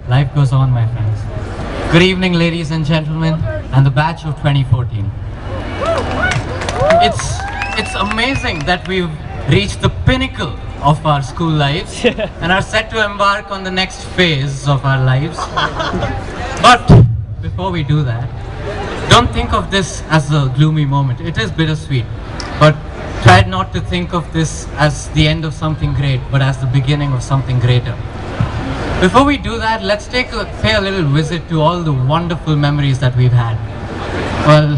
Life goes on, my friends. Good evening, ladies and gentlemen, and the batch of 2014. It's amazing that we've reached the pinnacle of our school lives and are set to embark on the next phase of our lives. But before we do that, don't think of this as a gloomy moment. It is bittersweet, but try not to think of this as the end of something great, but as the beginning of something greater. Before we do that, let's pay a little visit to all the wonderful memories that we've had. Well,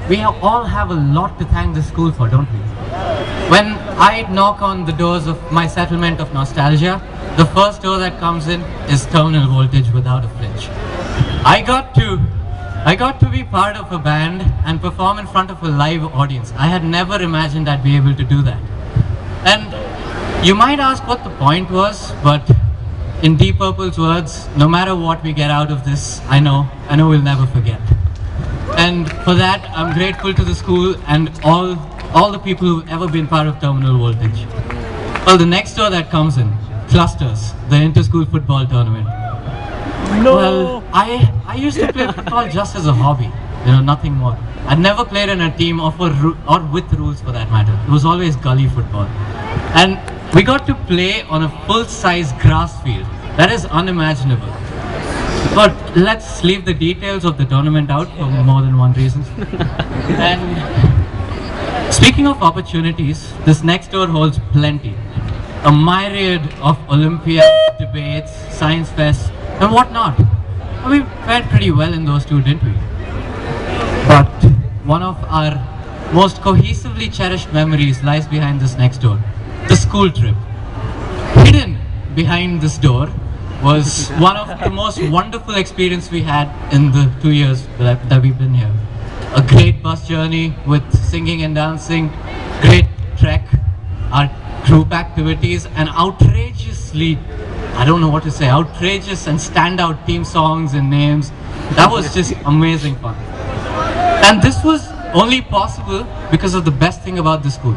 we all have a lot to thank the school for, don't we? When I knock on the doors of my settlement of nostalgia, the first door that comes in is Terminal Voltage without a flinch. I got to be part of a band and perform in front of a live audience. I had never imagined I'd be able to do that. And you might ask what the point was, but in Deep Purple's words, no matter what we get out of this, I know we'll never forget. And for that, I'm grateful to the school and all the people who've ever been part of Terminal Voltage. Well, the next door that comes in, Clusters, the inter-school football tournament. No. Well, I used to play football just as a hobby, nothing more. I'd never played in a team or with rules for that matter. It was always gully football. And we got to play on a full-size grass field. That is unimaginable. But let's leave the details of the tournament out for more than one reason. And speaking of opportunities, this next door holds plenty. A myriad of Olympiads, debates, science fests, and whatnot. We fared pretty well in those two, didn't we? But one of our most cohesively cherished memories lies behind this next door. The school trip. Hidden behind this door was one of the most wonderful experiences we had in the 2 years that we've been here. A great bus journey with singing and dancing, great trek, our group activities, and outrageously, I don't know what to say, outrageous and standout team songs and names. That was just amazing fun. And this was only possible because of the best thing about the school.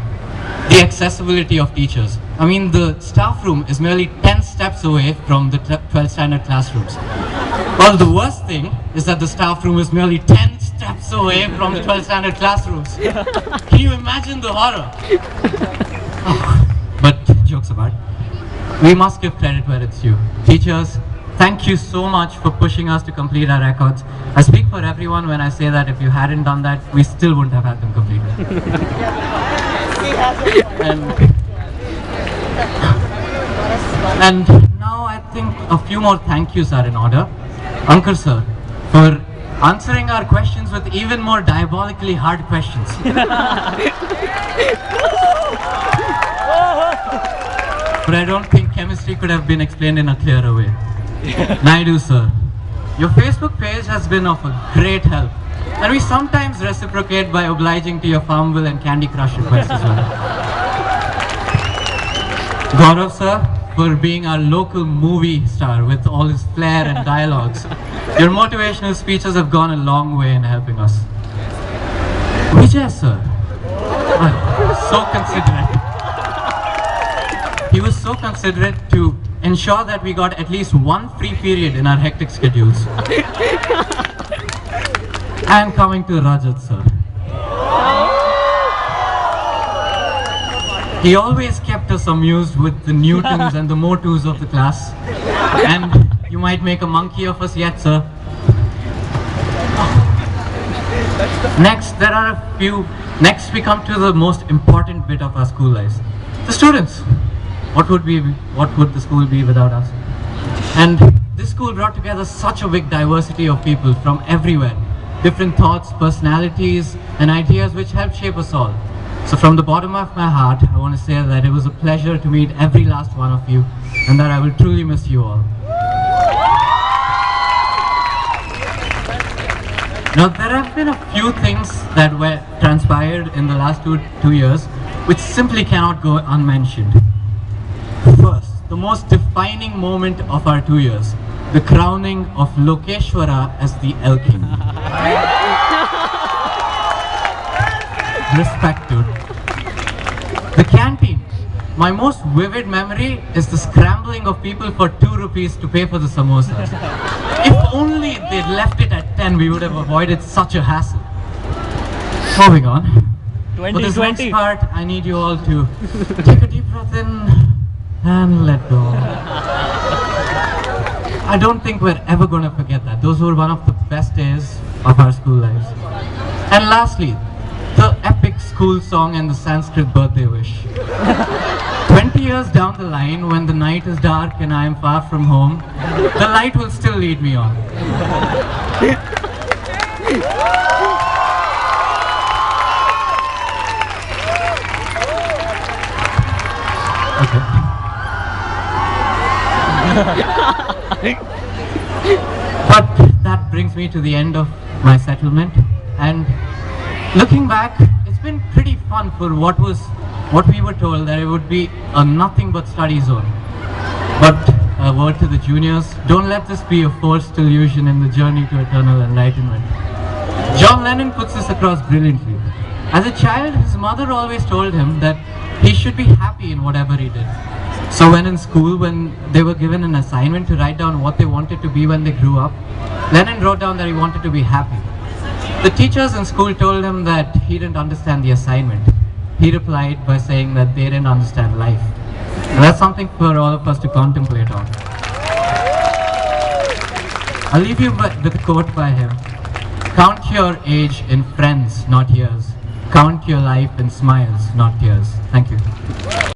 The accessibility of teachers. I mean, the staff room is merely 10 steps away from the 12th standard classrooms. Well, the worst thing is that the staff room is merely 10 steps away from the 12th standard classrooms. Can you imagine the horror? Oh, but jokes apart, we must give credit where it's due. Teachers, thank you so much for pushing us to complete our records. I speak for everyone when I say that if you hadn't done that, we still wouldn't have had them completed. And now I think a few more thank yous are in order. Ankur sir, for answering our questions with even more diabolically hard questions. But I don't think chemistry could have been explained in a clearer way. Naidu sir, your Facebook page has been of a great help. And we sometimes reciprocate by obliging to your Farmville and Candy Crush requests as well. Gaurav sir, for being our local movie star with all his flair and dialogues. Your motivational speeches have gone a long way in helping us. Vijay sir, so considerate. He was so considerate to ensure that we got at least one free period in our hectic schedules. And coming to Rajat sir. He always kept us amused with the Newtons and the Motus of the class. And you might make a monkey of us yet, sir. Next we come to the most important bit of our school lives. The students. What would the school be without us? And this school brought together such a big diversity of people from everywhere. Different thoughts, personalities, and ideas which helped shape us all. So from the bottom of my heart, I want to say that it was a pleasure to meet every last one of you, and that I will truly miss you all. Now, there have been a few things that were transpired in the last two years, which simply cannot go unmentioned. First, the most defining moment of our 2 years, the crowning of Lokeshwara as the El King. Respect, dude. The canteen. my most vivid memory is the scrambling of people for 2 rupees to pay for the samosas. If only they'd left it at 10, we would have avoided such a hassle. Moving on. For this next part, I need you all to take a deep breath in and let go. I don't think we're ever going to forget that. Those were one of the best days of our school lives. And lastly, the epic school song and the Sanskrit birthday wish. 20 years down the line, when the night is dark and I am far from home, the light will still lead me on. But that brings me to the end of my settlement, and looking back, it's been pretty fun for what we were told that it would be a nothing but study zone. But a word to the juniors, don't let this be a forced illusion in the journey to eternal enlightenment. John Lennon puts this across brilliantly. As a child, his mother always told him that he should be happy in whatever he did. So when in school, when they were given an assignment to write down what they wanted to be when they grew up, Lennon wrote down that he wanted to be happy. The teachers in school told him that he didn't understand the assignment. He replied by saying that they didn't understand life. And that's something for all of us to contemplate on. I'll leave you with a quote by him. Count your age in friends, not years. Count your life in smiles, not tears. Thank you.